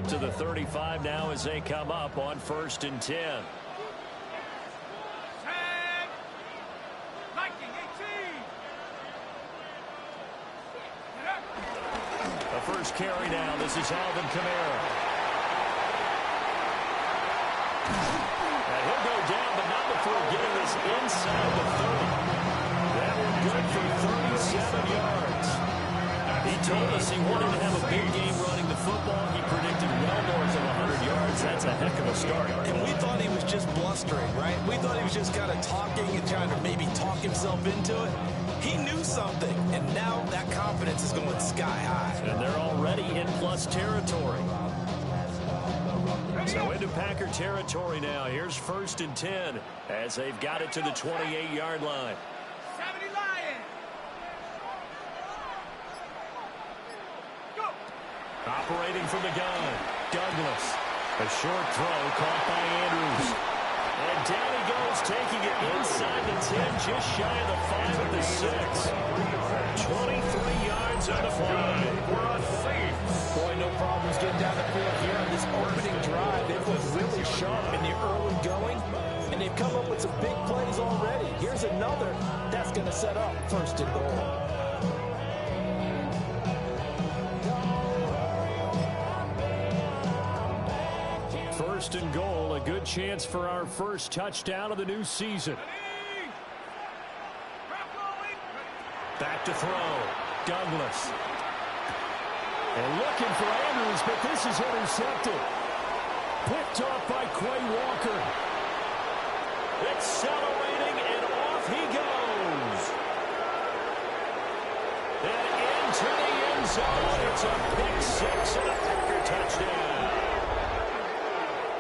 up to the 35 now as they come up on 1st and 10. The first carry now. This is Alvin Kamara. And he'll go down, but not before getting this inside the 30. That one good for 37 yards. He told us he wanted to have a big game running the football. He predicted well north of 100 yards. That's a heck of a start. And we thought he was just blustering, right? We thought he was just kind of talking and trying to maybe talk himself into it. He knew something, and now that confidence is going sky high. And they're already in plus territory. So into Packer territory now. Here's 1st and 10 as they've got it to the 28-yard line. 70 Lions. Go. Operating from the gun, Douglas. A short throw caught by Andrews. And down he goes, taking it inside the 10, just shy of the 5 at the 6. 23 yards on the play. We're on safe. Boy, no problems getting down the field here on this opening drive. It was really sharp in the early going, and they've come up with some big plays already. Here's another that's going to set up 1st and goal. First and goal, a good chance for our first touchdown of the new season. Back to throw, Douglas. And looking for Andrews, but this is intercepted. Picked off by Quay Walker. Accelerating, and off he goes. And into the end zone. It's a pick 6 and a Packer touchdown.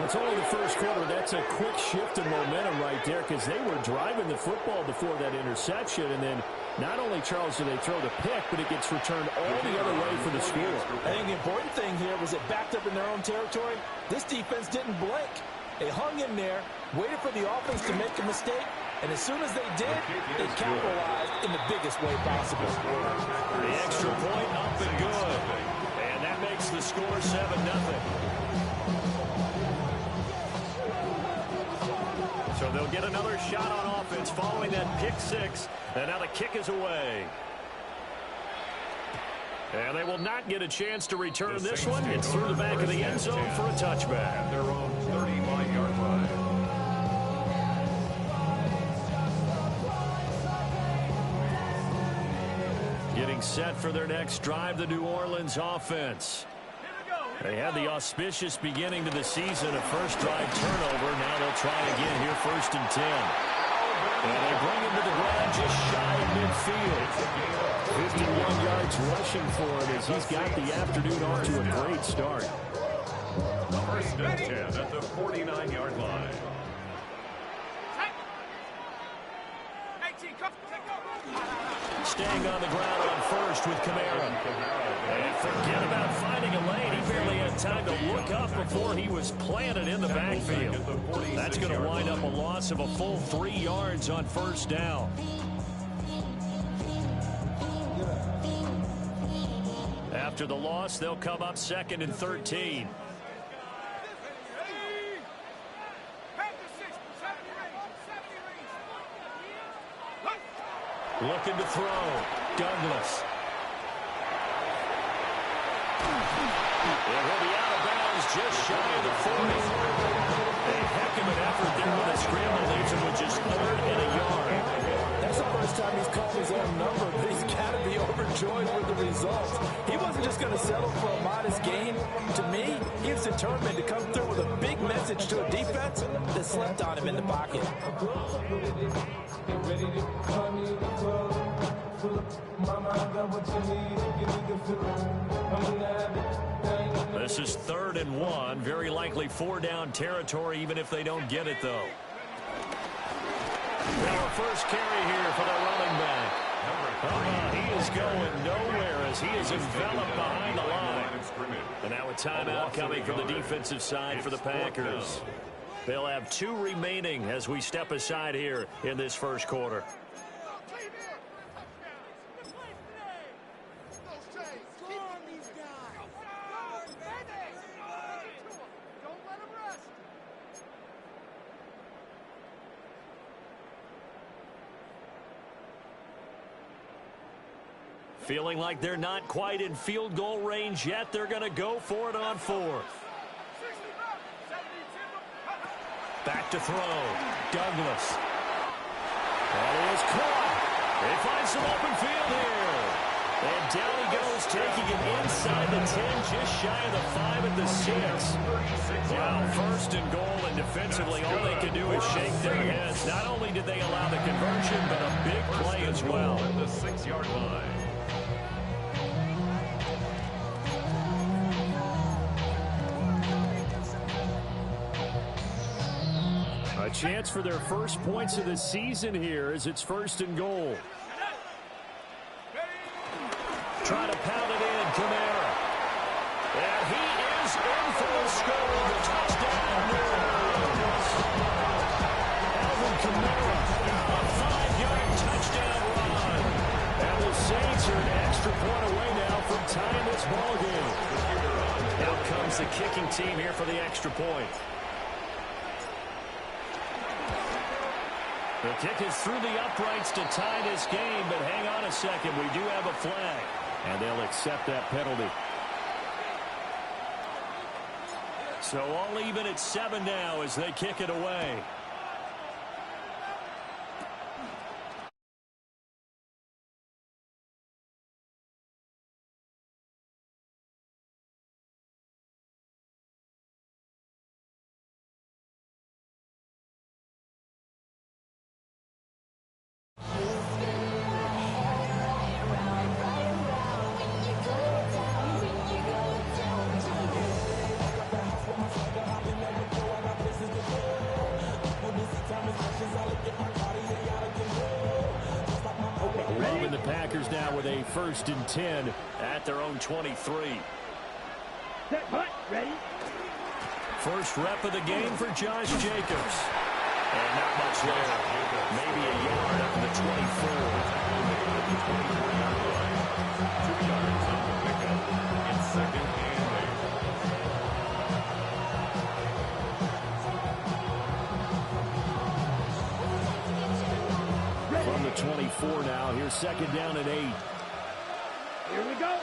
It's only the first quarter. That's a quick shift in momentum right there because they were driving the football before that interception. And then not only, Charles, do they throw the pick, but it gets returned all the other way for the score. I think the important thing here was it backed up in their own territory. This defense didn't blink. They hung in there, waited for the offense to make a mistake, and as soon as they did, they capitalized in the biggest way possible. The extra point up and good. And that makes the score 7-0. So they'll get another shot on offense following that pick 6. And now the kick is away. And they will not get a chance to return this one. It's through the back of the end zone for a touchback. Their own 35-yard line. Getting set for their next drive, the New Orleans offense. They had the auspicious beginning to the season, a first drive turnover. Now they'll try again here, 1st and 10. And they bring him to the ground just shy of midfield. 51 yards rushing for him as he's got the afternoon off to a great start. 1st and 10 at the 49-yard line. Staying on the ground on 1st with Kamara. And forget about finding a lane. He barely had time to look up before he was planted in the backfield. That's going to wind up a loss of a full 3 yards on 1st down. After the loss, they'll come up 2nd and 13. Looking to throw. Douglas. It will be out of bounds just shy of the 40. A heck of an effort there with a scramble. Leaves him with just 3rd and a yard. That's the first time he's called his own number, but he's got to be overjoyed with the results. He wasn't just going to settle for a modest gain. To me, he was determined to come through with a big message to a defense that slept on him in the pocket. This is 3rd and 1. Very likely 4-down territory, even if they don't get it, though. Now a first carry here for the running back. He is going nowhere as he is enveloped behind the line. And now a timeout coming from the defensive side for the Packers. They'll have 2 remaining as we step aside here in this first quarter. Feeling like they're not quite in field goal range yet. They're going to go for it on fourth. Back to throw. Douglas. That is caught. They find some open field here. And down he goes, taking it inside the 10, just shy of the 5 at the 6. Wow, first and goal, and defensively all they can do is shake their heads. Not only did they allow the conversion, but a big play as well. The 6-yard line. A chance for their first points of the season here as it's first and goal. Trying to pound it in, Kamara. And he is in for the score. The touchdown, New Orleans. Alvin Kamara, a 5-yard touchdown run. And the Saints are an extra point away now from tying this ball game. Out comes the kicking team here for the extra point. The kick is through the uprights to tie this game, but hang on a second. We do have a flag. And they'll accept that penalty. So all even at 7 now as they kick it away. The Packers now with a 1st and 10 at their own 23. Set, punt, ready. First rep of the game for Josh Jacobs. And not much there. Maybe a yard up to the 24. 2 yards on the pickup. It's 2nd and 8. From the 24 now. Here's 2nd down and 8. Here we go.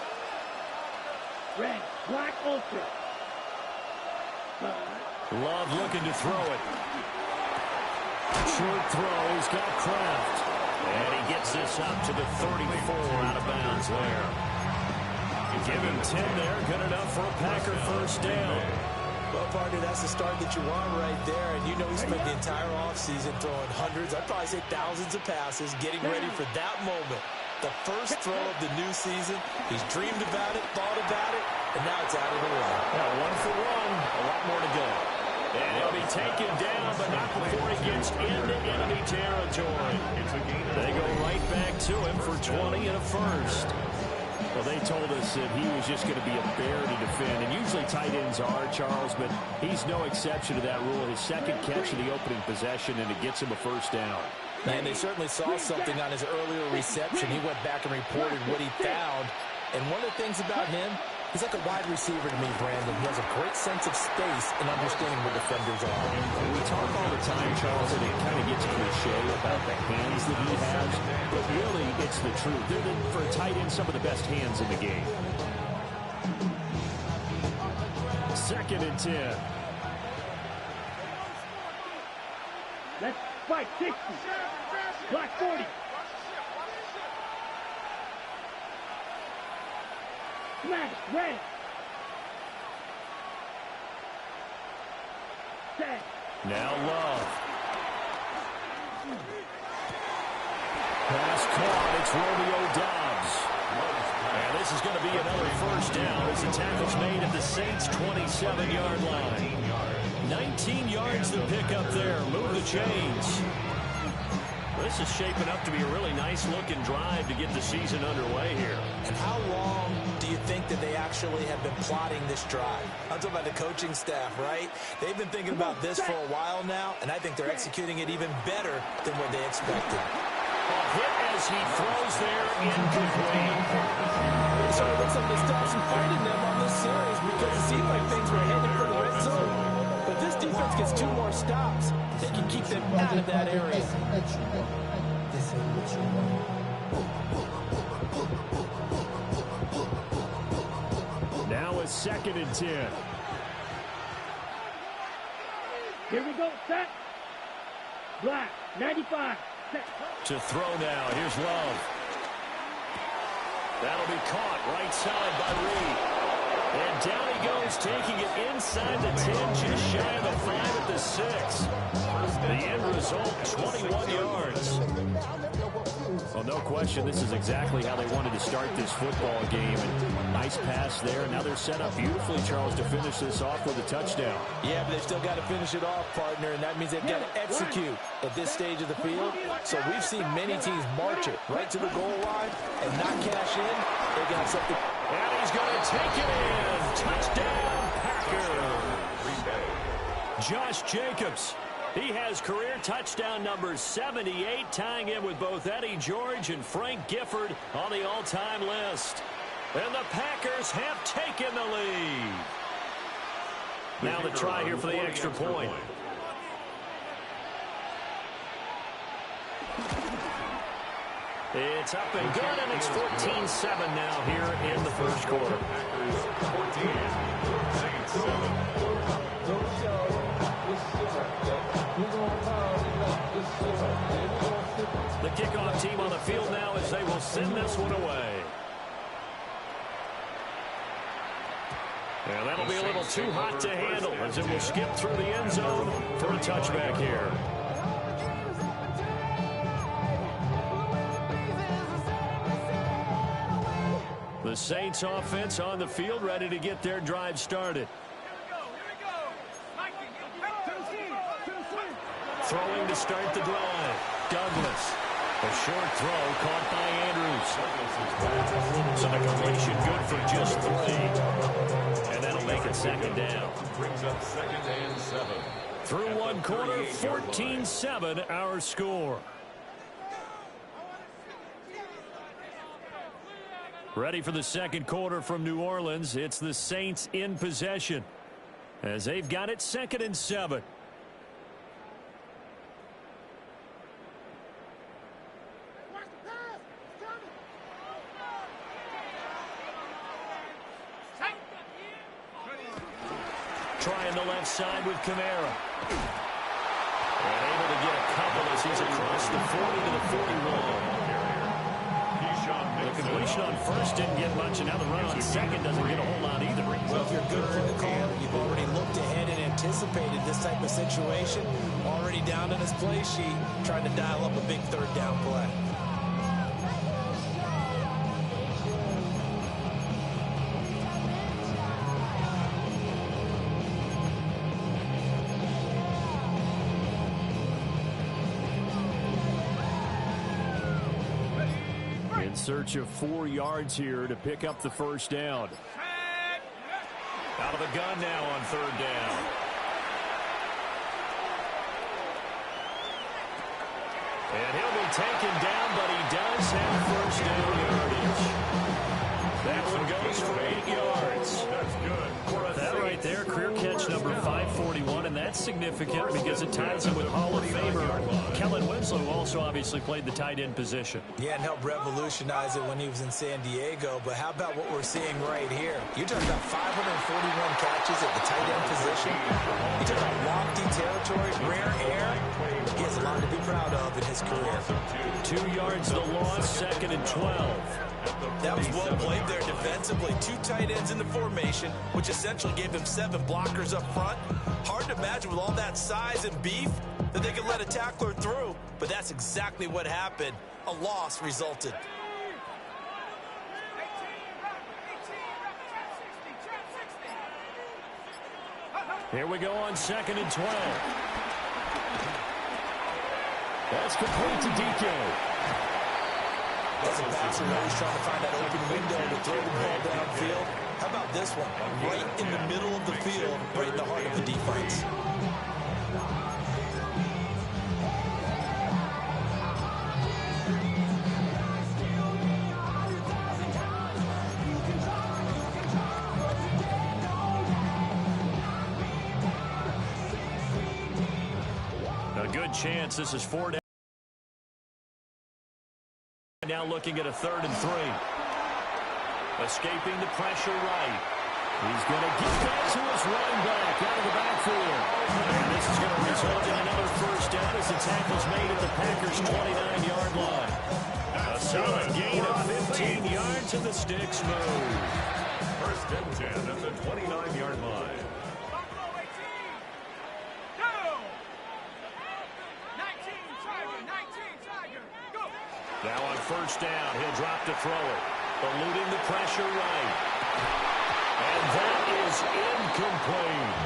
Red, black, ultra. Love looking to throw it. Short throw. He's got Kraft. And he gets this up to the 34 out of bounds there. Give him 10 there. Good enough for a Packer first down. Well, partner, that's the start that you want right there. And you know he spent the entire offseason throwing hundreds, I'd probably say thousands of passes, getting ready for that moment. The first throw of the new season. He's dreamed about it, thought about it, and now it's out of the way. Now 1 for 1. A lot more to go. And he'll be taken down, but not before he gets into enemy territory. They go right back to him for 20 and a first. Well, they told us that he was just going to be a bear to defend. And usually tight ends are, Charles, but he's no exception to that rule. His second catch in the opening possession, and it gets him a first down. And they certainly saw something on his earlier reception. He went back and reported what he found. And one of the things about him, he's like a wide receiver to me, Brandon. He has a great sense of space and understanding where defenders are. And we talk all the time, Charles, and it kind of gets cliche about the hands that he has. But really, it's the truth. They're, for a tight end, some of the best hands in the game. 2nd and 10. Let's fight 60. Black 40. Smash, ready. Set. Now Love. Pass caught. It's Romeo Doubs. And this is going to be another first down as the tackle's made at the Saints' 27-yard line. 19 yards to pick up there. Move the chains. This is shaping up to be a really nice-looking drive to get the season underway here. And how long do you think that they actually have been plotting this drive? I'm talking about the coaching staff, right? They've been thinking about this for a while now, and I think they're executing it even better than what they expected. A hit as he throws there, incomplete. So it looks like they still have some fight in them on this series because it seemed like things were headed for the red zone. But this defense gets 2 more stops. They can keep them out of that area. 2nd and 10. Here we go, set. Black, 95, set. To throw now, here's Love. That'll be caught right side by Reed. And down he goes, taking it inside the 10, just shy of the 5 at the 6. The end result, 21 yards. Well, no question, this is exactly how they wanted to start this football game. And nice pass there. Now they're set up beautifully, Charles, to finish this off with a touchdown. Yeah, but they've still got to finish it off, partner, and that means they've got to execute at this stage of the field. So we've seen many teams march it right to the goal line and not cash in. They got something. And he's going to take it in. Touchdown, Packers. Josh Jacobs. He has career touchdown number 78, tying in with both Eddie George and Frank Gifford on the all-time list. And the Packers have taken the lead. Now the try here for the extra point. It's up and good, and it's 14-7 now here in the first quarter. Packers 14, Saints 7. The kickoff team on the field now as they will send this one away. And that'll be a little too hot to handle as it will skip through the end zone for a touchback here. The Saints offense on the field ready to get their drive started. Throwing to start the drive. Douglas. A short throw caught by Andrews. So the completion good for just 3. And that'll make it 2nd down. Brings up 2nd and 7. Through one quarter, 14-7 our score. Ready for the second quarter from New Orleans. It's the Saints in possession as they've got it 2nd and 7. Trying the left side with Kamara. And able to get a couple as he's across the 40 to the 41. The completion on first didn't get much, and now the run on second doesn't get a whole lot either. Well, if you're good play caller, you've already looked ahead and anticipated this type of situation. Already down on his play sheet, trying to dial up a big 3rd down play. In search of 4 yards here to pick up the first down. Out of the gun now on 3rd down. And he'll be taken down, but he does have first down yardage. That one goes for 8 yards. That's good. That right there, career catch number 541, and that's significant because it ties him with Hall of Famer Kellen Winslow, who also obviously played the tight end position. Yeah, and helped revolutionize it when he was in San Diego. But how about what we're seeing right here? You're talking about 541 catches at the tight end position. You're talking about lofty territory, rare air. He has a lot to be proud of in his career. 2 yards the loss, 2nd and 12. That was well played there defensively. 2 tight ends in the formation, which essentially gave him 7 blockers up front. Hard to imagine with all that size and beef that they could let a tackler through, but that's exactly what happened. A loss resulted. Here we go on 2nd and 12. That's complete to DK. As a passer, always trying to find that open window to throw the ball downfield. How about this one? Right in the middle of the field, right in the heart of the defense. A good chance this is 4 down. Now looking at a 3rd and 3. Escaping the pressure right. He's going to get that to his running back out of the backfield. And this is going to result in another first down as the tackle's made at the Packers' 29-yard line. A solid gain of 15 yards and the sticks move. First and 10 at the 29-yard line. Now on first down, he'll drop to throw it. Eluding the pressure right. And that is incomplete.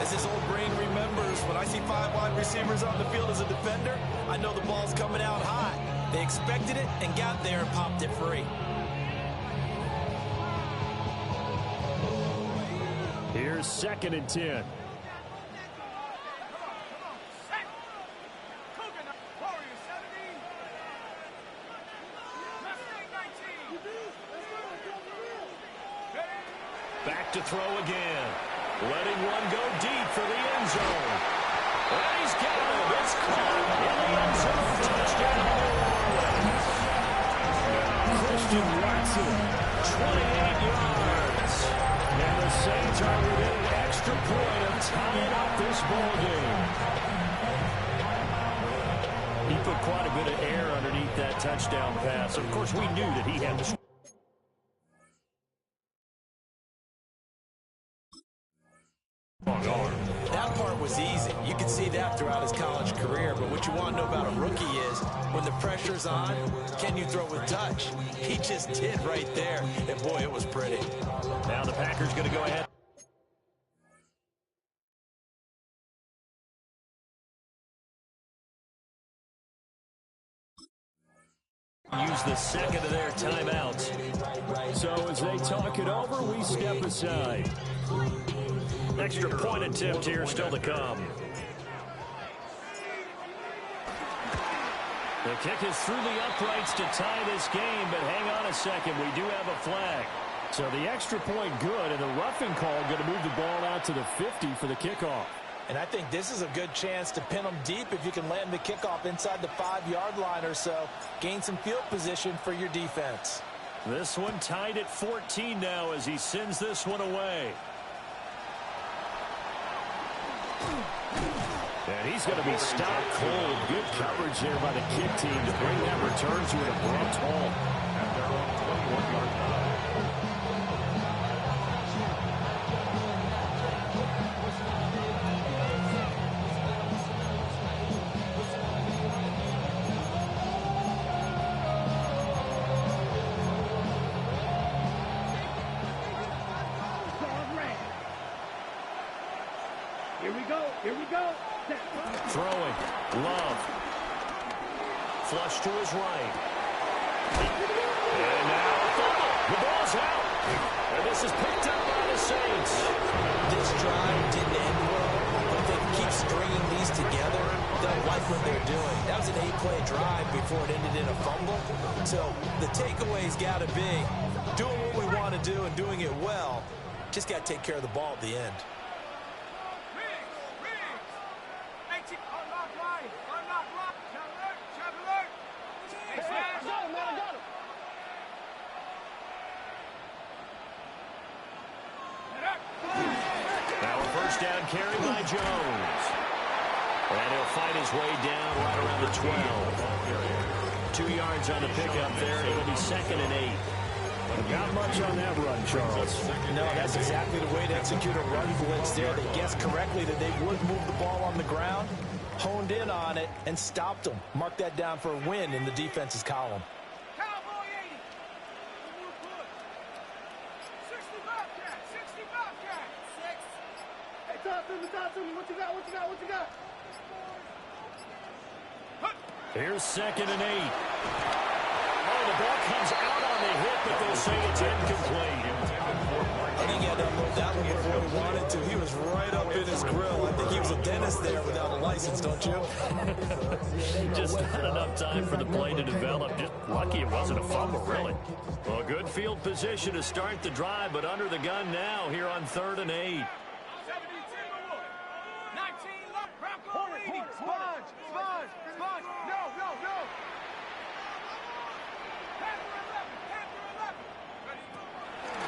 As his old brain remembers, when I see 5 wide receivers on the field as a defender, I know the ball's coming out high. They expected it and got there and popped it free. Here's 2nd and 10. Back to throw again. Letting one go deep for the end zone. And he's got him. It's caught in the end zone. Touchdown, New Orleans. Christian Watson, 28 yards. And the Saints are within an extra point of tying up this ball game. He put quite a bit of air underneath that touchdown pass. Of course, we knew that he had the... That part was easy. You could see that throughout his college career. But what you want to know about a rookie is when the pressure's on, can you throw with touch? He just did right there. And, boy, it was pretty. Now the Packers going to go ahead. Use the second of their timeouts. So as they talk it over, we step aside. Extra point attempt here still to come. The kick is through the uprights to tie this game, but hang on a second. We do have a flag. So the extra point good, and the roughing call going to move the ball out to the 50 for the kickoff. And I think this is a good chance to pin them deep if you can land the kickoff inside the 5-yard line or so. Gain some field position for your defense. This one tied at 14 now as he sends this one away. And he's going to be stopped cold. Good coverage there by the kick team to bring that return to an abrupt halt. And they're on 21-yard line. Here we go. Throwing. Love. Flush to his right. And now a fumble. The ball's out. And this is picked up by the Saints. This drive didn't end well, but if they can keep stringing these together, they'll like what they're doing. That was an 8-play drive before it ended in a fumble. So the takeaway's got to be doing what we want to do and doing it well. Just got to take care of the ball at the end. Down carry by Jones. And he'll fight his way down right around the 12. 2 yards on the pickup there. It'll be 2nd and 8. Not much on that run, Charles. No, that's exactly the way to execute a run blitz there. They guessed correctly that they would move the ball on the ground, honed in on it, and stopped them. Mark that down for a win in the defense's column. What you got? Here's 2nd and 8. Oh, the ball comes out on the hit, but they'll say it's incomplete. I think he had to unload that one before he wanted to. He was right up in his grill. I think he was a dentist there without a license, don't you? Just not enough time for the play to develop. Just lucky it wasn't a fumble, really. Well, good field position to start the drive, but under the gun now here on 3rd and 8.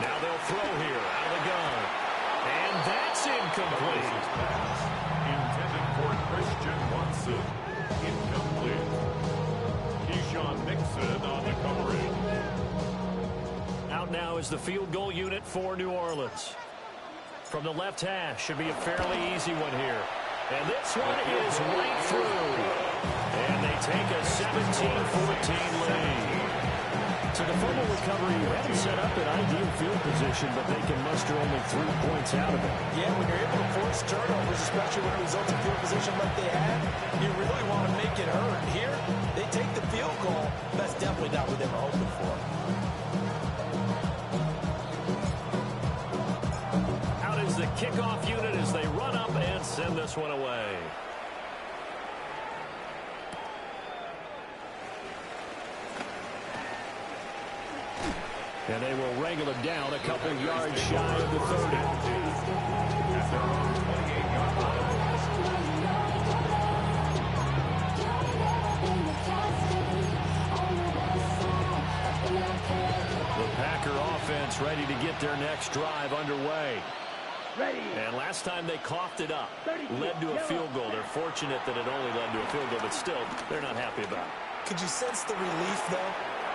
Now they'll throw here. Out of the incomplete. Intended for Christian Watson. Incomplete. Keyshawn Nixon on the coverage. Out now is the field goal unit for New Orleans. From the left hash, should be a fairly easy one here. And this one is right through. And they take a 17-14 lead. So the fumble recovery hadn't set up an ideal field position, but they can muster only 3 points out of it. Yeah, when you're able to force turnovers, especially when it results in field position like they had, you really want to make it hurt. Here, they take the field goal. That's definitely not what they were hoping for. Out is the kickoff unit as they run up and send this one away. And they will wrangle him down a couple yards shy of the 30. The Packer offense ready to get their next drive underway. Ready. And last time they coughed it up, led to a field goal. They're fortunate that it only led to a field goal, but still, they're not happy about it. Could you sense the relief, though,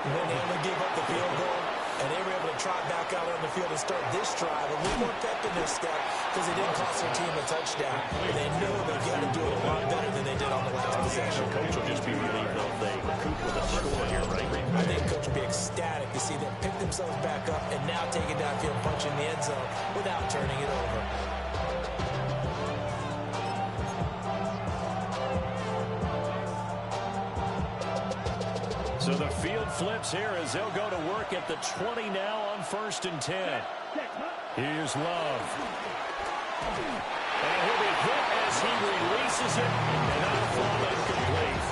when they only gave up the field goal? And they were able to trot back out on the field and start this drive. A little more pep in their step because they didn't cost their team a touchdown. And they knew they got to do it a lot better than they did on the last possession. Coach will just be relieved though if they recoup with a score here, right? I think Coach will be ecstatic to see them pick themselves back up and now take it downfield, punching the end zone without turning it over. So the field flips here as they'll go to work at the 20 now on 1st and 10. Here's Love. And he'll be hit as he releases it, and that'll fall incomplete.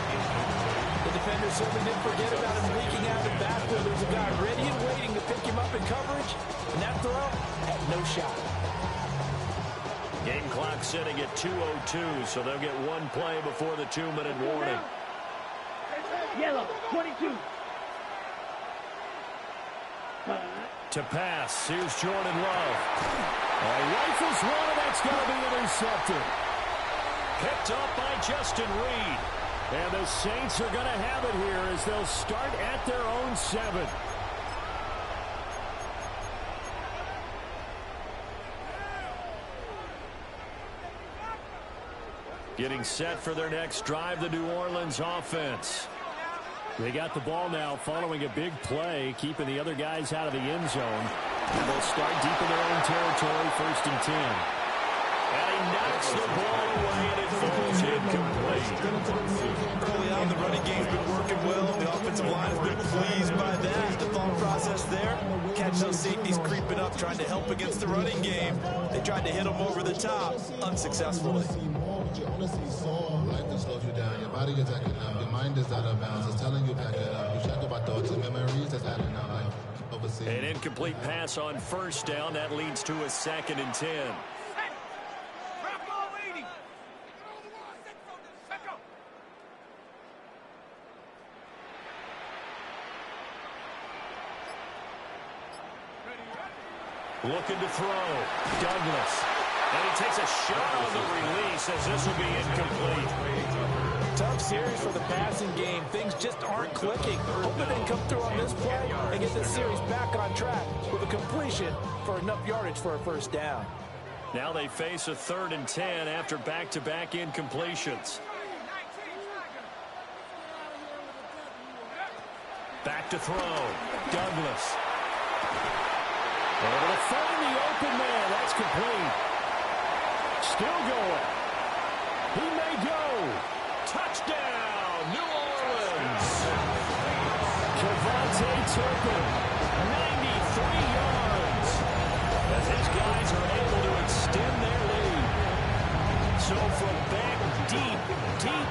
The defender certainly didn't forget about him leaking out the backfield. There's a guy ready and waiting to pick him up in coverage, and that throw had no shot. Game clock sitting at 2:02, so they'll get one play before the 2-minute warning. Yellow, 22. To pass, here's Jordan Love. Rifles one, and that's going to be intercepted. Picked up by Justin Reed. And the Saints are going to have it here as they'll start at their own 7. Getting set for their next drive, the New Orleans offense. They got the ball now following a big play, keeping the other guys out of the end zone. And they'll start deep in their own territory, 1st and 10. And he knocks the ball away, and it falls incomplete. Early on, the running game's been working well. The offensive line has been pleased by that. The thought process there, catch those safeties creeping up, trying to help against the running game. They tried to hit them over the top, unsuccessfully. You honestly saw life that slows you down. Your body is acting up. Your mind is out of bounds. It's telling you back it up. You check about thoughts and memories that's adding up. Like overseas. An incomplete pass on 1st down. That leads to a 2nd and 10. Looking to throw. Douglas. And he takes a shot on the release as this will be incomplete. Tough series for the passing game. Things just aren't clicking. Hoping they can come through on this play and get this series back on track with a completion for enough yardage for a 1st down. Now they face a 3rd and 10 after back-to-back incompletions. Back to throw. Douglas. Able to find the open man. That's complete. Still going. He may go. Touchdown, New Orleans. Kevontae Turpin, 93 yards. As his guys are able to extend their lead. So from back deep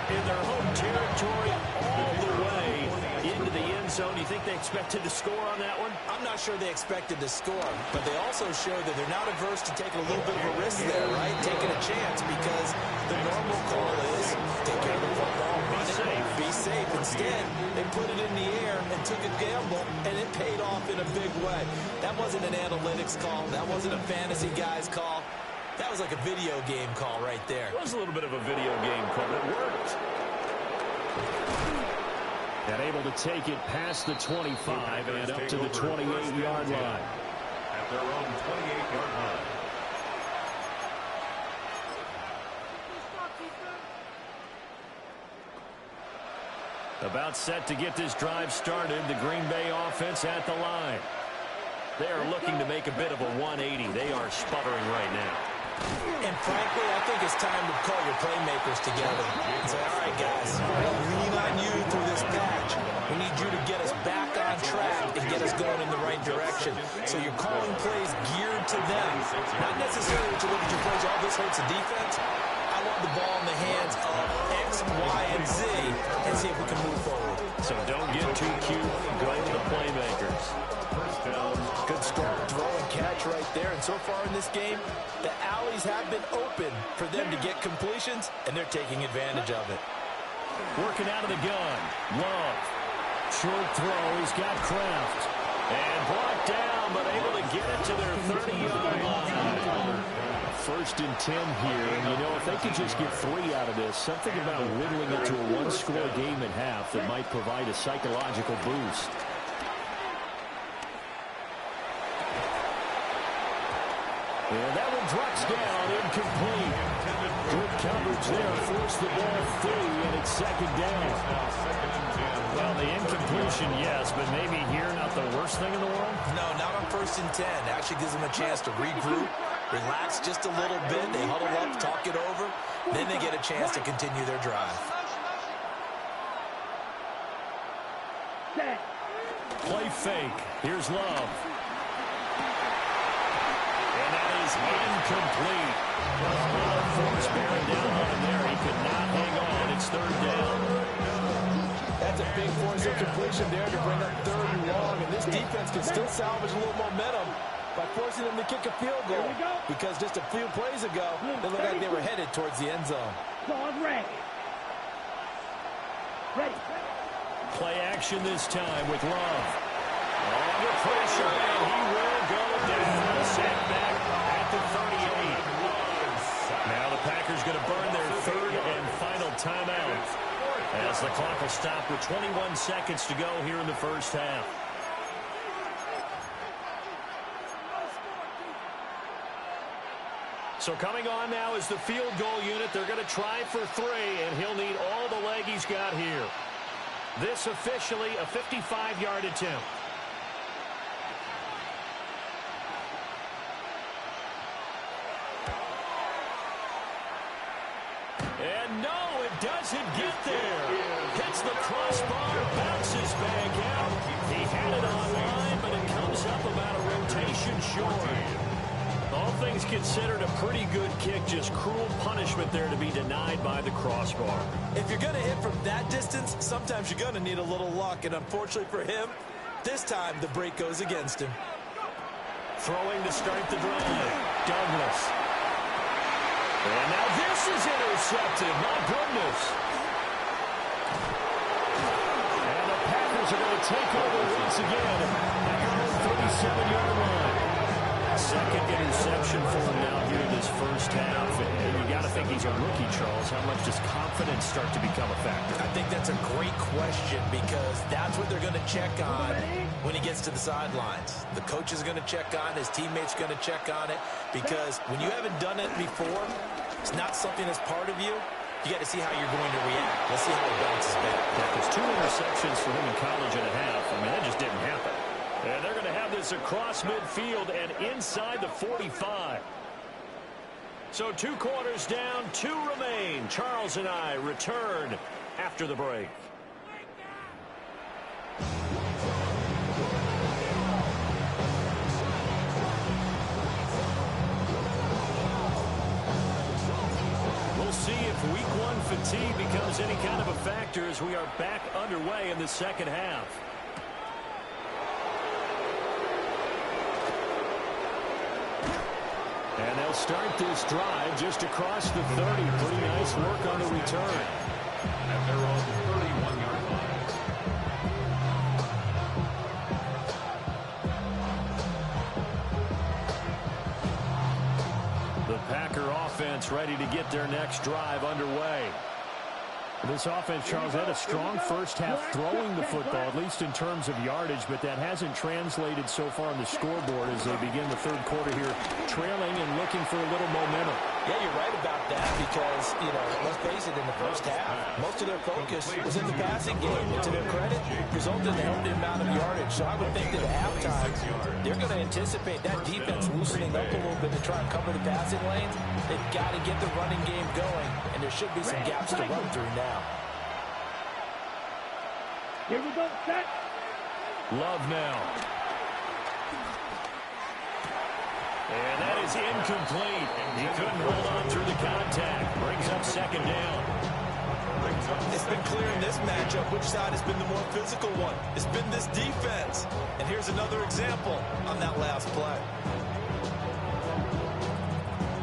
in their home territory, all the way into the end zone. You think they expected to score on that one? I'm not sure they expected to score, but they also showed that they're not averse to taking a little bit of a risk there, right? Taking a chance because the normal call is take care of the football, run it, be safe. Instead, they put it in the air and took a gamble, and it paid off in a big way. That wasn't an analytics call. That wasn't a fantasy guy's call. That was like a video game call right there. It was a little bit of a video game call. It worked. And able to take it past the 25 and up to the 28-yard line. At their own 28-yard line. About set to get this drive started. The Green Bay offense at the line. They are looking to make a bit of a 180. They are sputtering right now. And frankly, I think it's time to call your playmakers together and say, all right, guys, we're going to lean on you through this patch. We need you to get us back on track and get us going in the right direction. So you're calling plays geared to them. Not necessarily to look at your plays, oh, this hurts the defense. I want the ball in the hands of X, Y, and Z and see if we can move forward. So don't get too cute. Go to the playmakers. Good start, throw and catch right there. And so far in this game, the alleys have been open for them to get completions, and they're taking advantage of it. Working out of the gun. Love. Short throw. He's got Kraft. And brought down, but able to get it to their 30-yard line. 1st and 10 here. And, you know, if they could just get 3 out of this, something about whittling it to a one-score game at half that might provide a psychological boost. And that one drops down, incomplete. Good coverage there, forced the ball through, and it's 2nd down. Well, the incompletion, yes, but maybe here not the worst thing in the world? No, not on 1st and 10. Actually gives them a chance to regroup, relax just a little bit. They huddle up, talk it over. Then they get a chance to continue their drive. Play fake. Here's Love. And that is incomplete. Force bearing down on him there. He could not hang on. It's 3rd down. That's a big force of completion there to bring up 3rd and long. And this defense can still salvage a little momentum by forcing them to kick a field goal. Because just a few plays ago, they looked like they were headed towards the end zone. Ready. Play action this time with Love. Under pressure, and he will go down. Set back at the 38. Now the Packers going to burn their 3rd and final timeout as the clock will stop with 21 seconds to go here in the 1st half. So coming on now is the field goal unit. They're going to try for 3, and he'll need all the leg he's got here. This officially a 55-yard attempt. And no, it doesn't get there. Hits the crossbar, bounces back out. He had it online, but it comes up about a rotation short. All things considered, a pretty good kick. Just cruel punishment there to be denied by the crossbar. If you're going to hit from that distance, sometimes you're going to need a little luck. And unfortunately for him, this time the break goes against him. Throwing to start the drive. Douglas. And now this is intercepted. My goodness. And the Packers are going to take over once again at their own 37-yard line. 2nd interception for him now here in this 1st half. And you got to think he's a rookie, Charles. How much does confidence start to become a factor? I think that's a great question because that's what they're going to check on when he gets to the sidelines. The coach is going to check on, his teammates are going to check on it because when you haven't done it before, it's not something that's part of you. You got to see how you're going to react. Let's see how he bounces back. Yeah, there's 2 interceptions for him in college and a half. I mean, that just didn't happen. And they're going to have this across midfield and inside the 45. So 2 quarters down, 2 remain. Charles and I return after the break. We'll see if week 1 fatigue becomes any kind of a factor as we are back underway in the 2nd half. And they'll start this drive just across the 30. Pretty nice work on the return. At their own 31-yard line. The Packers defense ready to get their next drive underway. This offense, Charles, had a strong first half throwing the football, at least in terms of yardage, but that hasn't translated so far on the scoreboard as they begin the third quarter here, trailing and looking for a little momentum. Yeah, you're right about that because, let's face it, in the first half, most of their focus was in the passing game. And to their credit, resulted in a healthy amount of yardage. So I would think that at halftime, they're going to anticipate that defense loosening up a little bit to try and cover the passing lanes. They've got to get the running game going, and there should be some gaps to run through now. Here we go, set. Love now. And that is incomplete. He couldn't hold on through the contact. Brings up second down. It's been clear in this matchup which side has been the more physical one. It's been this defense. And here's another example on that last play.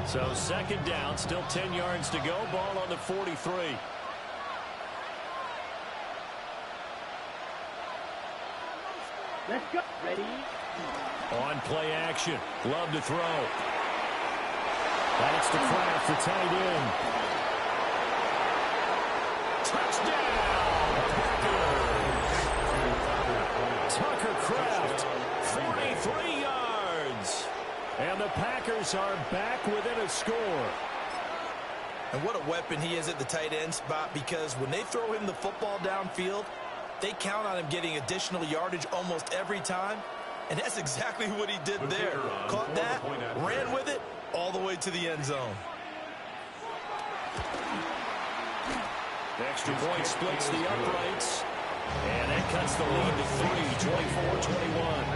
So second down, still 10 yards to go. Ball on the 43. Let's go. Ready? On play action. Love to throw. That's to Kraft, the tight end. Touchdown, Packers. Tucker Kraft, 43 yards. And the Packers are back within a score. And what a weapon he is at the tight end spot, because when they throw him the football downfield, they count on him getting additional yardage almost every time. And that's exactly what he did there. Caught that, ran with it, all the way to the end zone. The extra point splits the uprights. And that cuts the lead to 3, 24-21.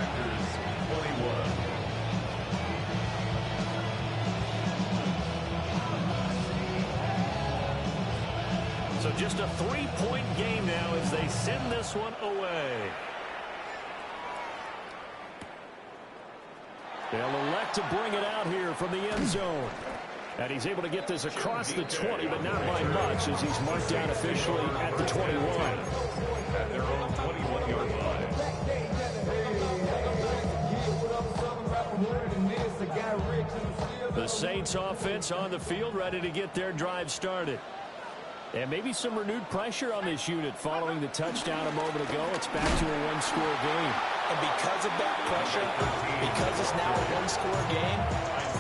So just a 3-point game now as they send this one away. They'll elect to bring it out here from the end zone. And he's able to get this across the 20, but not by much as he's marked down officially at the 21. At their own 21-yard line. The Saints offense on the field ready to get their drive started. And maybe some renewed pressure on this unit following the touchdown a moment ago. It's back to a one-score game. And because of that pressure, because it's now a one-score game,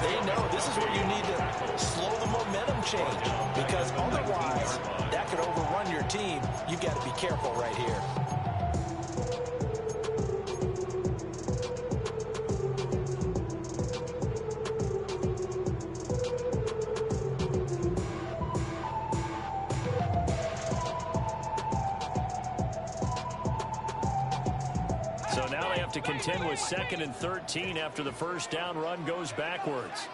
they know this is where you need to slow the momentum change. Because otherwise, that could overrun your team. You've got to be careful right here. To contend with 2nd and 13 after the first down run goes backwards.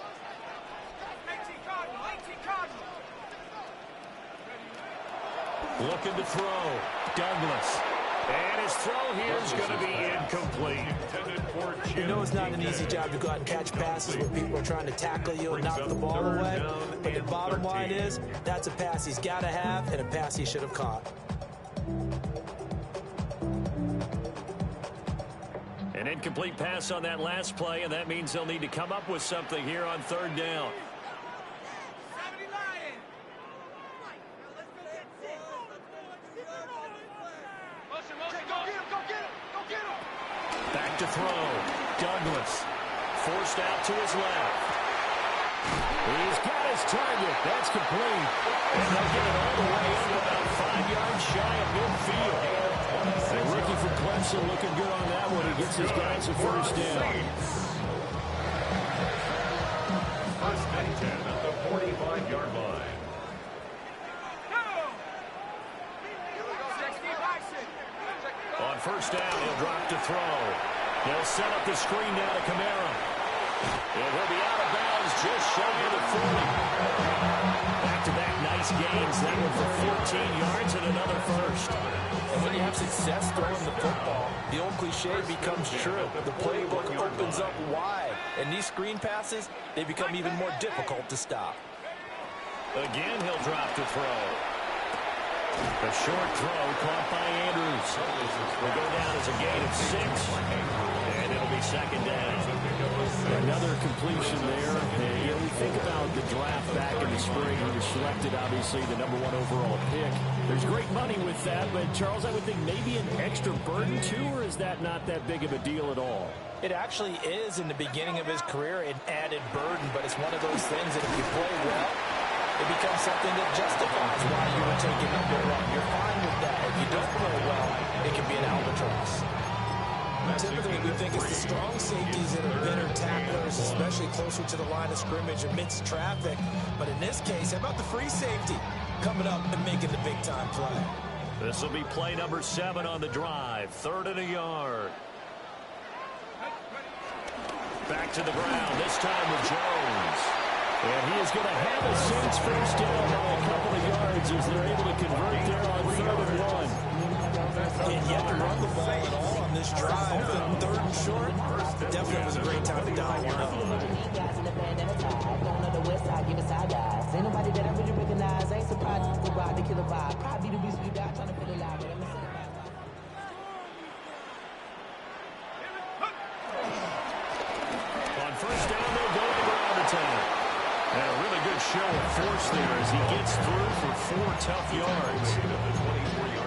Looking to throw. Douglas. And his throw here is going to be incomplete. You know it's not an easy job to go out and catch passes when people are trying to tackle you and knock the ball away. But the bottom line is, that's a pass he's got to have and a pass he should have caught. An incomplete pass on that last play, and that means they'll need to come up with something here on third down. Back to throw. Douglas forced out to his left. He's got his target. That's complete. And they'll get it all the way up about 5 yards shy of midfield. The rookie from Clemson looking good on that one. He gets his guys a first down. First and 10 at the 45-yard line. On first down, he'll drop to throw. They'll set up the screen now to Kamara. And he'll be out of bounds just shy of the 40. Back-to-back nice gains. That one for 14 yards and another first. And when you have success throwing the football, the old cliche becomes true. The playbook opens up wide. And these screen passes, they become even more difficult to stop. Again, he'll drop to throw. A short throw caught by Andrews. Will go down as a gain of 6. And it'll be second down. Another completion there. And, we think about the the draft back in the spring. He was selected, obviously, the #1 overall pick. There's great money with that, but, Charles, I would think maybe an extra burden, too, or is that not that big of a deal at all? It actually is in the beginning of his career an added burden, but it's one of those things that if you play well, it becomes something that justifies why you were taking #1. You're fine with that. If you don't play well, it can be an albatross. Typically, we think it's the strong safeties that are better tacklers, especially closer to the line of scrimmage amidst traffic. But in this case, how about the free safety coming up and making the big-time play? This will be play number 7 on the drive. 3rd and a yard. Back to the ground, this time with Jones. And he is going to have a Saints first down by a couple of yards as they're able to convert there on 3rd and 1. And yet to run the ball at all on this drive, but 3rd and short, definitely was a great time to dial one up. Ain't nobody that I really recognize. Ain't surprised to ride the killer vibe. Probably the reason you die trying to feel alive. But I'm gonna say On first down, they'll go to the ground attack. And a really good show of force there as he gets through for 4 tough yards.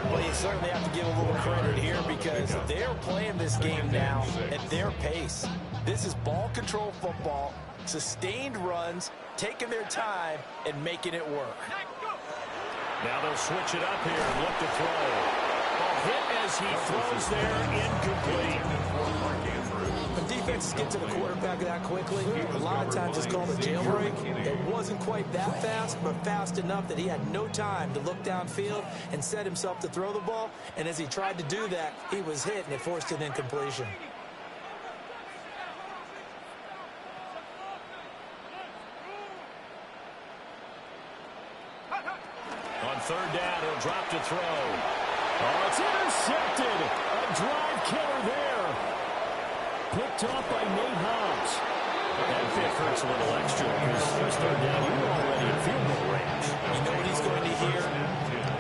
Well, you certainly have to give a little credit here because they're playing this game now at their pace. This is ball control football, sustained runs, taking their time, and making it work. Now they'll switch it up here and look to throw. Ball hit as he throws there, incomplete. When defenses get to the quarterback that quickly, a lot of times it's called a jailbreak. It wasn't quite that fast, but fast enough that he had no time to look downfield and set himself to throw the ball. And as he tried to do that, he was hit, and it forced an incompletion. On 3rd down, he'll drop to throw. Oh, it's intercepted. A drive killer there. Picked off by Nate Hobbs. That pick hurts a little extra because first 3rd down, you were already in field goal range. You know what he's going to hear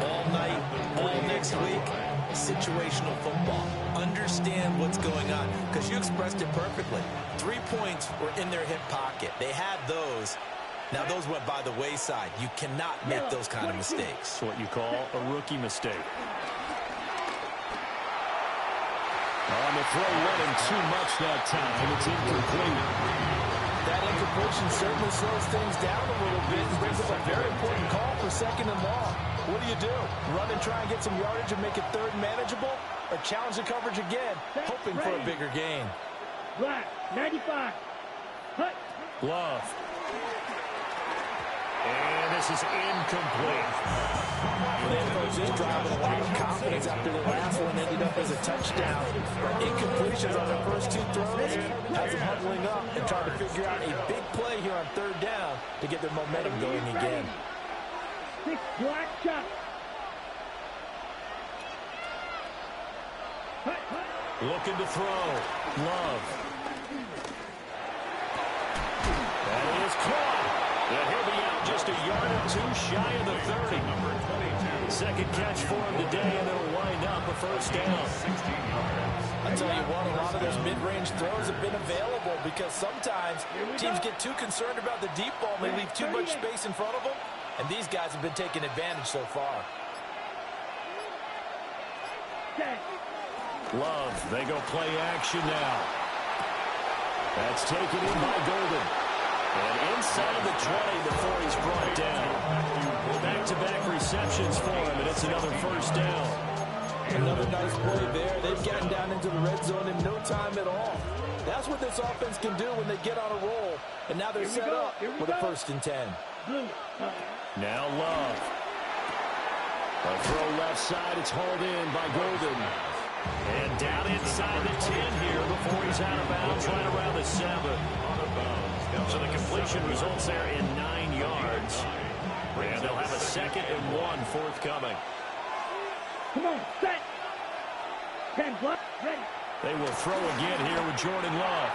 all night, all next week? Situational football. Understand what's going on because you expressed it perfectly. 3 points were in their hip pocket. They had those. Now, those went by the wayside. You cannot make those kind of mistakes. It's what you call a rookie mistake. On the throw, running too much that time. It's incomplete. That incompletion certainly slows things down a little bit and brings up a very important call for 2nd and long. What do? Run and try and get some yardage and make it 3rd manageable? Or challenge the coverage again, hoping for a bigger gain? Black, 95. Hut. Love. And this is incomplete. They approached this drive with a lot of confidence after the last one ended up as a touchdown. Incompletions on their first 2 throws has them huddling up and trying to figure out a big play here on 3rd down to get their momentum going again. 6 black shot. Hut, hut. Looking to throw. Love. That is caught. And he'll be out just a yard or 2 shy of the 30. Second catch for him today, and it'll wind up a first down. I tell you what, a lot of those mid-range throws have been available because sometimes teams get too concerned about the deep ball and they leave too much space in front of them, and these guys have been taking advantage so far. Love, they go play action now. That's taken in by Golden. And inside the 20 before he's brought down. Back-to-back receptions for him, and it's another first down. Another nice play there. They've gotten down into the red zone in no time at all. That's what this offense can do when they get on a roll. And now they're set up with a 1st and 10. Now Love. A throw left side. It's hauled in by Golden. And down inside the 10 here before he's out of bounds right around the 7. So the completion results there in 9 yards. And they'll have a 2nd and 1 forthcoming. Come on, set. 10 block, ready. They will throw again here with Jordan Love.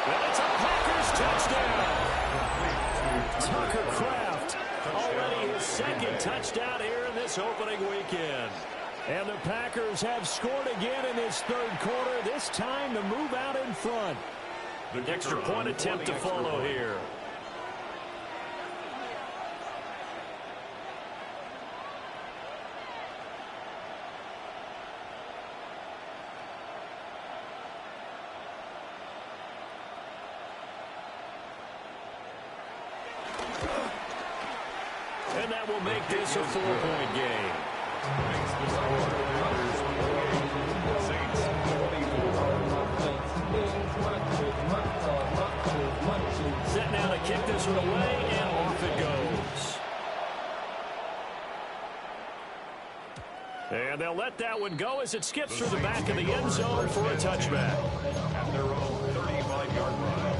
And it's a Packers touchdown. Tucker Kraft already his 2nd touchdown here in this opening weekend. And the Packers have scored again in this 3rd quarter, this time to move out in front. The extra point attempt to follow here. And that will make this a 4-point game. Makes the score. Raiders 48, Saints 44. Set now to kick this one away, and off it goes. And they'll let that one go as it skips through the back of the end zone for a touchback. At their own 35-yard line.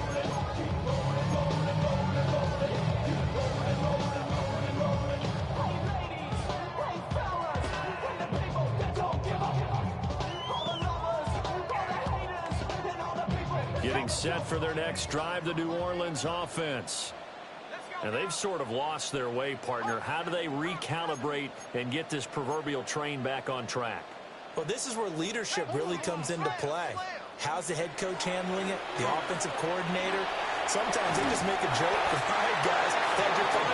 Getting set for their next drive, the New Orleans offense. And they've sort of lost their way, partner. How do they recalibrate and get this proverbial train back on track? Well, this is where leadership really comes into play. How's the head coach handling it? The offensive coordinator? Sometimes they just make a joke. All right, guys, that's your fun.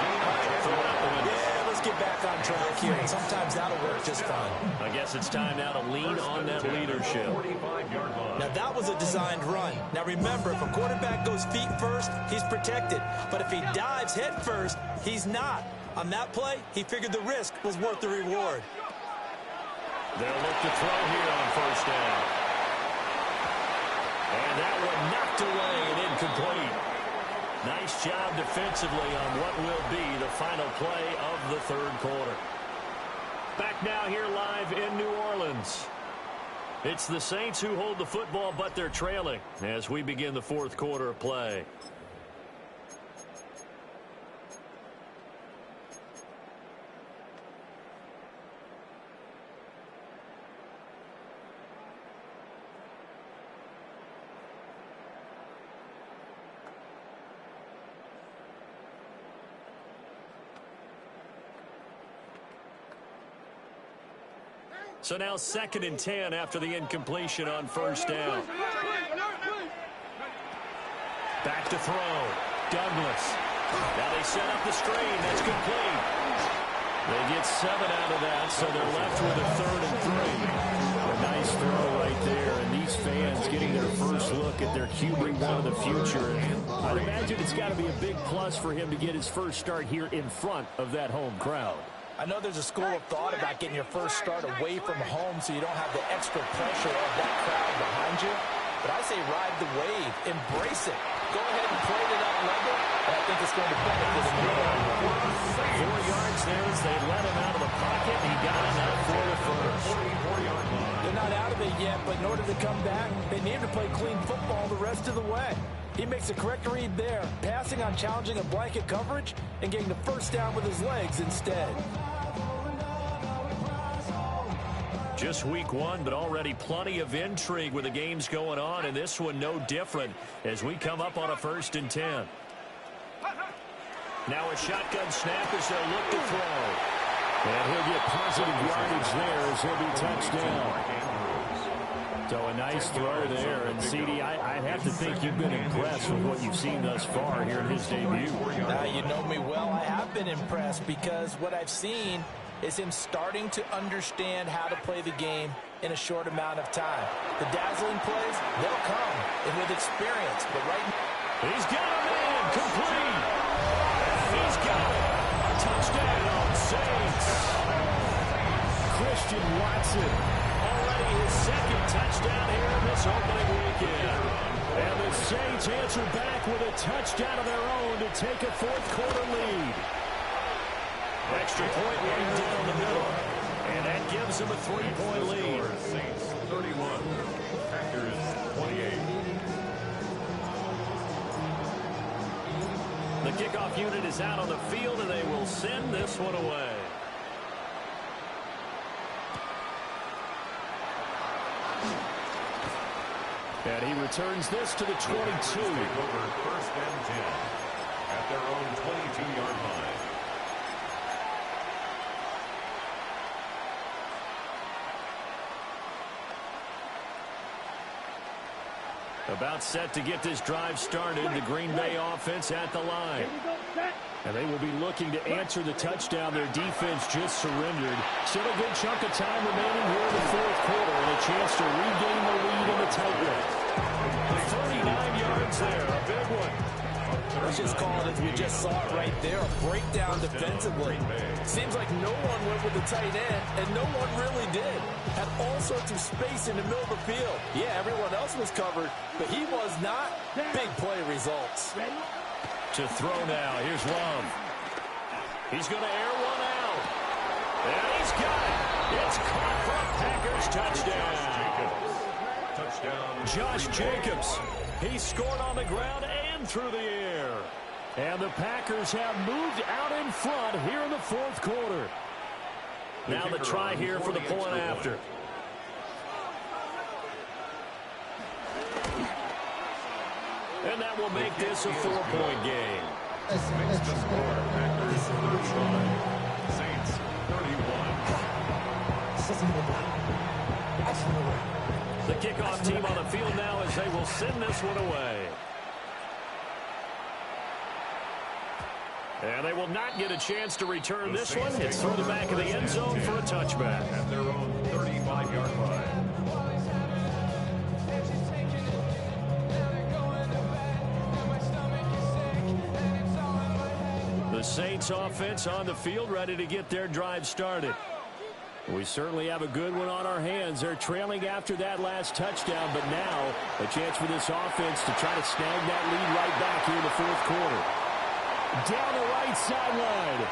Throw it out the window. Yeah, let's get back on track here. And sometimes that'll work just fine. I guess it's time now to lean on that leadership. 45-yard line. Now, that was a designed run. Now, remember, if a quarterback goes feet first, he's protected. But if he dives head first, he's not. On that play, he figured the risk was worth the reward. They'll look to throw here on first down. And that one knocked away and incomplete. Nice job defensively on what will be the final play of the third quarter. Back now here live in New Orleans. It's the Saints who hold the football, but they're trailing as we begin the fourth quarter of play. So now 2nd and 10 after the incompletion on first down. Back to throw. Douglas. Now they set up the screen. That's complete. They get 7 out of that, so they're left with a 3rd and 3. A nice throw right there, and these fans getting their first look at their QB1 of the future. I'd imagine it's got to be a big plus for him to get his first start here in front of that home crowd. I know there's a school of thought about getting your first start away from home so you don't have the extra pressure of that crowd behind you. But I say ride the wave. Embrace it. Go ahead and play to that level, and I think it's going to benefit him. 4 yards there as they let him out of the pocket. He got enough for the first. They're not out of it yet, but in order to come back, they need to play clean football the rest of the way. He makes the correct read there, passing on challenging a blanket coverage and getting the first down with his legs instead. Just week 1, but already plenty of intrigue with the games going on, and this one no different as we come up on a 1st and 10. Now a shotgun snap as they'll look to throw. And he'll get positive yardage there as he'll be touched down. So a nice throw there. And, CD, I'd have to think you've been impressed with what you've seen thus far here in his debut. You know me well. I have been impressed because what I've seen is him starting to understand how to play the game in a short amount of time. The dazzling plays, they'll come and with experience. But right now, he's got a man complete. He's got it. Touchdown, Saints. Christian Watson. Already his 2nd touchdown here in this opening weekend. And the Saints answer back with a touchdown of their own to take a fourth quarter lead. Extra point right down the middle. And that gives them a 3-point lead. Saints 31, Packers 28. The kickoff unit is out on the field, and they will send this one away. And he returns this to the 22. Take over 1st and 10 at their own 22-yard line. About set to get this drive started. The Green Bay offense at the line. And they will be looking to answer the touchdown their defense just surrendered. Still a good chunk of time remaining here in the fourth quarter and a chance to regain the lead in the tight end. 39 yards there, a big one. Let's just call it as we just saw it right there, a breakdown defensively. Seems like no one went with the tight end, and no one really did. Had all sorts of space in the middle of the field. Yeah, everyone else was covered, but he was not. Big play results. To throw now, here's Love. He's going to air one out. And he's got it. It's caught for a Packers touchdown. Josh Jacobs. He scored on the ground and through the air. And the Packers have moved out in front here in the fourth quarter. Now the try here for the point after. And that will make this a 4-point game. Makes the score Packers 35. Saints 31. The kickoff team on the field now as they will send this one away. And they will not get a chance to return this one. It's through the back of the end zone for a touchback. At their own 35-yard line. The Saints offense on the field ready to get their drive started. We certainly have a good one on our hands. They're trailing after that last touchdown, but now a chance for this offense to try to snag that lead right back here in the fourth quarter. Down the right sideline.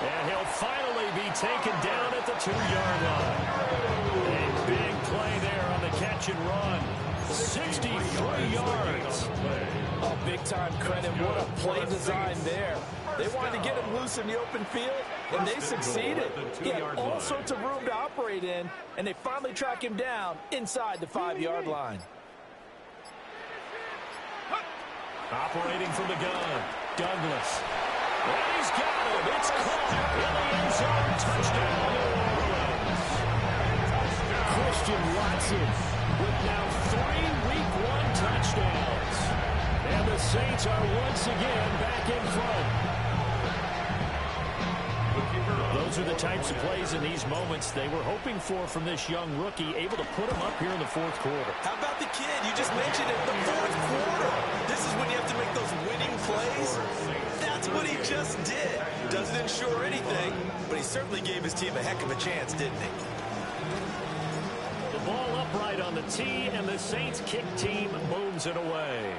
And he'll finally be taken down at the 2-yard line. A big play there on the catch and run. 63 yards. Oh, big-time credit. What a play design there. They wanted to get him loose in the open field, and they succeeded. He had all sorts of room to operate in, and they finally track him down inside the 5-yard line. Operating from the gun, Douglas. And he's got him. It's caught in the end zone. Touchdown, New Orleans. Christian Watson with now 3 Week 1 touchdowns. And the Saints are once again back in front. Those are the types of plays in these moments they were hoping for from this young rookie, able to put him up here in the fourth quarter. How about the kid? You just mentioned it, the fourth quarter. This is when you have to make those winning plays. That's what he just did. Doesn't ensure anything, but he certainly gave his team a heck of a chance, didn't he? The ball upright on the tee, and the Saints kick team moves it away.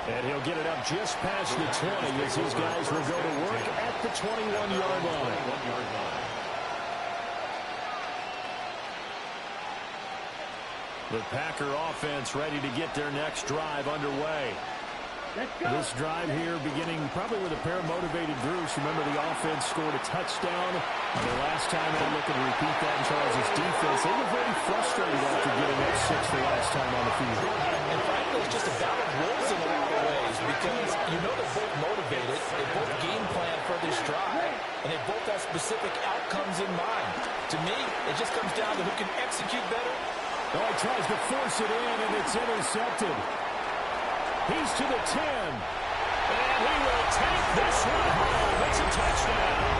And he'll get it up just past the 20 as these guys will go to work at the 21-yard line. The Packer offense ready to get their next drive underway. This drive here beginning probably with a pair of motivated Bruce. Remember, the offense scored a touchdown. The last time they looked to repeat that in Charles' defense, they were very frustrated after getting up 6 the last time on the field. And frankly, it's just a battle of wolves in a lot of ways because you know they're both motivated. They both game plan for this drive, and they both have specific outcomes in mind. To me, it just comes down to who can execute better. Oh, he tries to force it in, and it's intercepted. He's to the 10. And he will take this one home. It's a touchdown.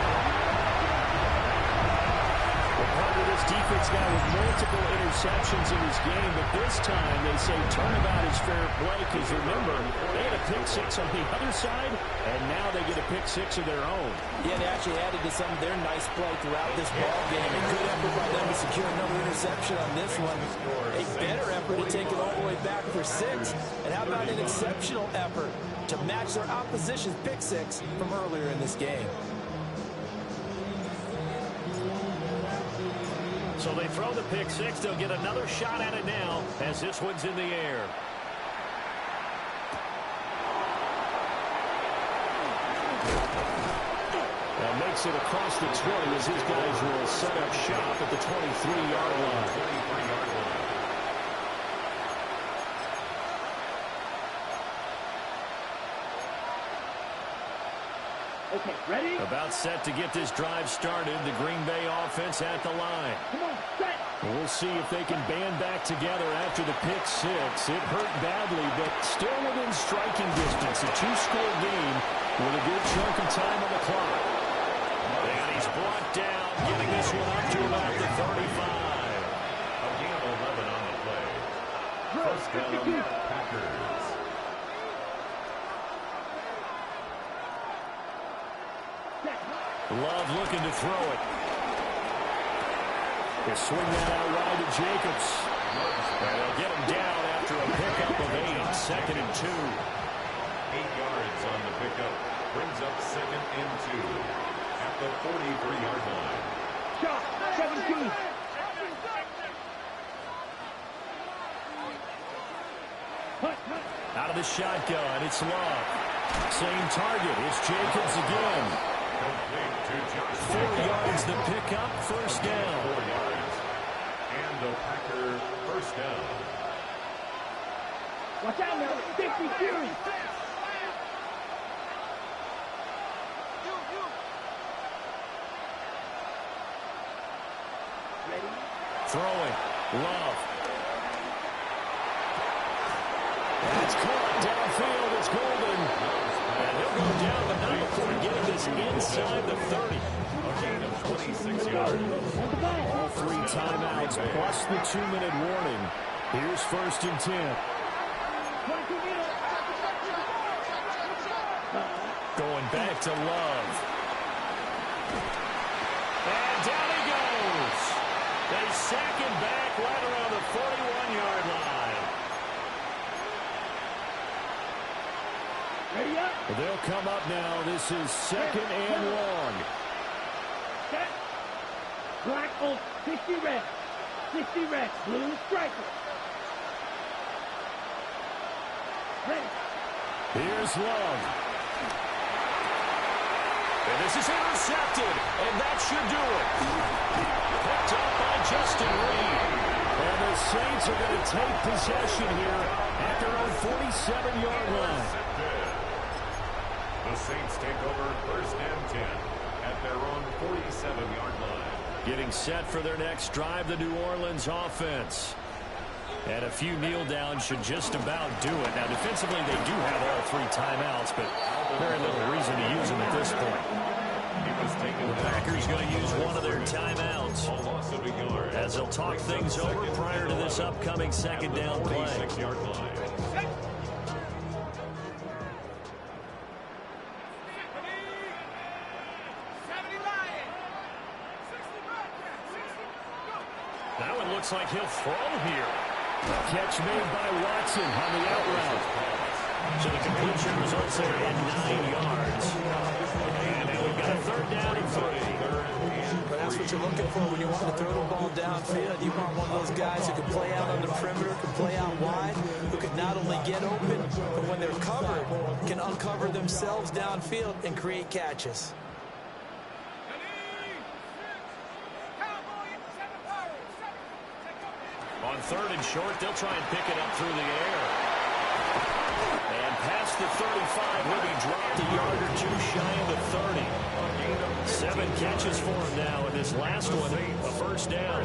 Well, part of this defense now with multiple interceptions in his game, but this time they say turnabout is fair play because remember, they had a pick 6 on the other side, and now they get a pick 6 of their own. Yeah, they actually added to some of their nice play throughout this ball game. A good effort by them to secure another interception on this one. A better effort to take it all the way back for 6. And how about an exceptional effort to match their opposition's pick 6 from earlier in this game? So they throw the pick 6. They'll get another shot at it now as this one's in the air. That makes it across the 20 as his guys will set up shop at the 23-yard line. Okay, ready? About set to get this drive started. The Green Bay offense at the line. Come on, set. We'll see if they can band back together after the pick 6. It hurt badly, but still within striking distance. A 2-score game with a good chunk of time on the clock. And he's brought down, getting this one up to about the 35. A gain of 11 on the play. First down, Packers. Love looking to throw it. They swing that out wide to Jacobs. And they'll get him down after a pickup of 8. Second and 2. 8 yards on the pickup. Brings up second and 2 at the 43-yard line. Shot, 17. Out of the shotgun, it's Love. Same target, it's Jacobs again. Complete to Josh 4 yards the pickup, first down. 4 yards. And the Packer first down. Watch out now, 50 Fury. Throwing, Love. That's caught downfield, it's Golden. And he'll go down, but not before getting this inside the 30. A gain of 26 yards. All 3 timeouts plus the 2-minute warning. Here's first and 10. Going back to Love. And down he goes. They sack him back right around the 41-yard line. Ready up. They'll come up now. This is second and long. Set. Black Oak, 60 red. 60 red. Blue striker. Ready. Here's Love. And this is intercepted, and that should do it. Picked up by Justin Reed. And the Saints are going to take possession here at their own 47-yard line. The Saints take over first and 10 at their own 47-yard line. Getting set for their next drive, the New Orleans offense. And a few kneel downs should just about do it. Now, defensively, they do have all 3 timeouts, but very little reason to use them at this point. The Packers going to use one of their timeouts as they'll talk things over prior to this upcoming second down play. 46-yard line. Now it looks like he'll throw here. Catch made by Watson on the out route. So the completion results there at 9 yards. And now we've got a third down and 3. But that's what you're looking for when you want to throw the ball downfield. You want one of those guys who can play out on the perimeter, can play out wide, who can not only get open, but when they're covered, can uncover themselves downfield and create catches. On third and short, they'll try and pick it up through the air. And past the 35, will be dropped a yard or 2 shy of the 30. 7 catches for him now, and this last one, a first down.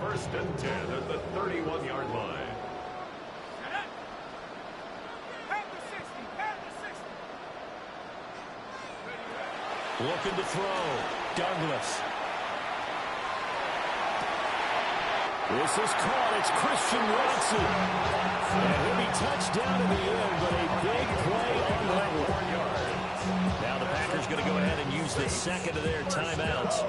First and 10 at the 31-yard line. Looking to throw. Douglas. This is caught. It's Christian Watson. And he'll be touched down in the end, but a big play on that one. Now the Packers going to go ahead and use the second of their timeouts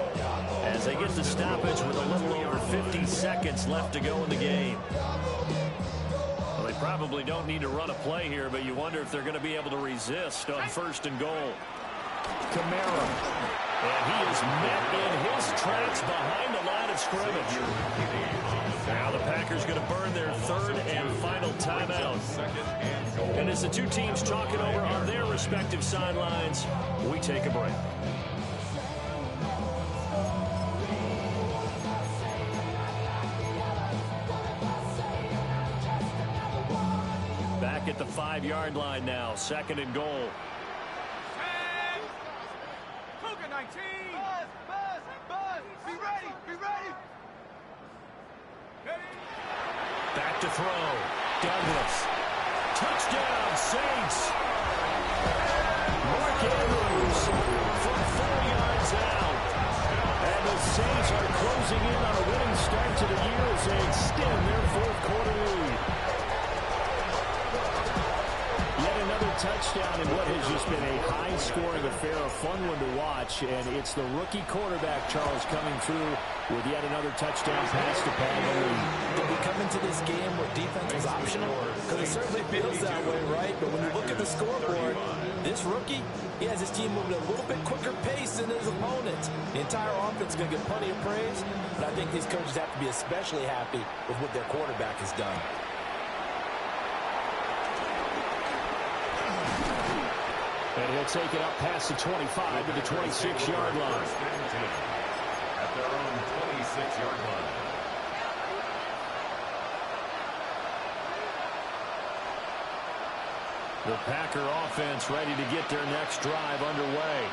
as they get the stoppage with a little over 50 seconds left to go in the game. Well, they probably don't need to run a play here, but you wonder if they're going to be able to resist on first and goal. Kamara. And he is met in his tracks behind the line of scrimmage. Now the Packers going to burn their third and final timeout. And as the two teams talk it over on their respective sidelines, we take a break. Back at the 5-yard line now, second and goal. Back to throw. Douglas. Touchdown, Saints. Mark Andrews from 4 yards out. And the Saints are closing in on a winning start to the year as they extend their fourth quarter touchdown in what has just been a high-scoring affair, a fun one to watch, and it's the rookie quarterback, Charles, coming through with yet another touchdown pass to pad the lead. Did we come into this game where defense was optional? Because it certainly feels that way, right? But when you look at the scoreboard, this rookie, he has his team moving at a little bit quicker pace than his opponent. The entire offense is going to get plenty of praise, but I think these coaches have to be especially happy with what their quarterback has done. And he'll take it up past the 25 to the 26-yard line. At their own 26-yard line. The Packer offense ready to get their next drive underway.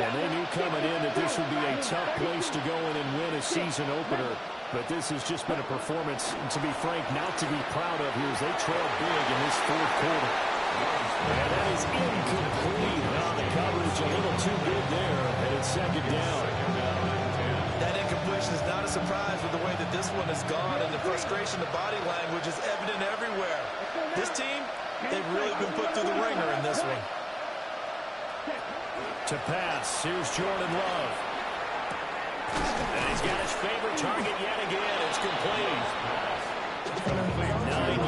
And they knew coming in that this would be a tough place to go in and win a season opener. But this has just been a performance, to be frank, not to be proud of here as they trail big in this fourth quarter. And that is incomplete. Now the coverage a little too good there, and it's second down. That incompletion is not a surprise with the way that this one has gone, and the frustration, the body language is evident everywhere. This team, they've really been put through the ringer in this one. To pass, here's Jordan Love. And he's got his favorite target yet again. It's complete. 9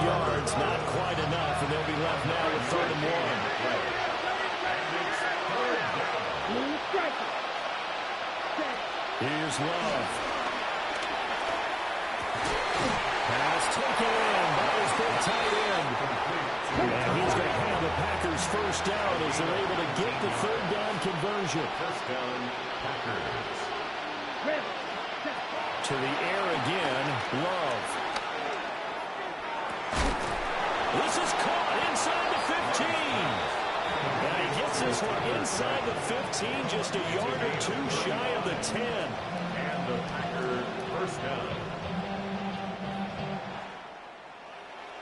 yards, not quite enough, and they'll be left now with 3rd and 1. Here's Love. Pass taken in by his big tight end. And he's going to have the Packers first down as they're able to get the 3rd down conversion. First down, Packers. To the air again, Love. This is caught inside the 15. And he gets this one inside the 15, just a yard or two shy of the 10. And the Packers first down.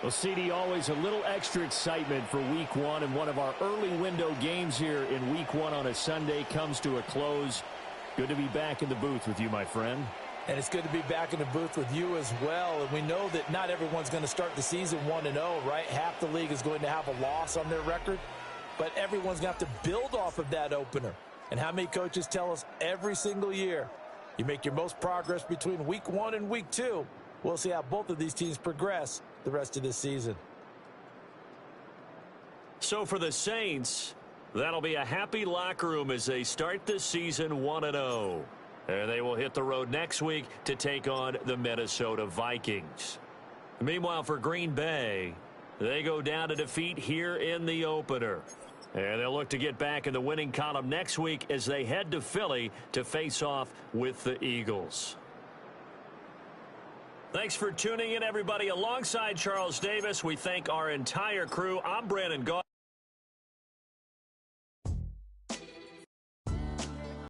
Well, CD, always a little extra excitement for Week 1, and one of our early window games here in Week 1 on a Sunday comes to a close. Good to be back in the booth with you, my friend. And it's good to be back in the booth with you as well. And we know that not everyone's going to start the season 1-0, right? Half the league is going to have a loss on their record. But everyone's going to have to build off of that opener. And how many coaches tell us every single year, you make your most progress between Week 1 and Week 2. We'll see how both of these teams progress the rest of this season. So for the Saints, that'll be a happy locker room as they start this season 1-0. And they will hit the road next week to take on the Minnesota Vikings. Meanwhile, for Green Bay, they go down to defeat here in the opener. And they'll look to get back in the winning column next week as they head to Philly to face off with the Eagles. Thanks for tuning in, everybody. Alongside Charles Davis, we thank our entire crew. I'm Brandon Gaudin.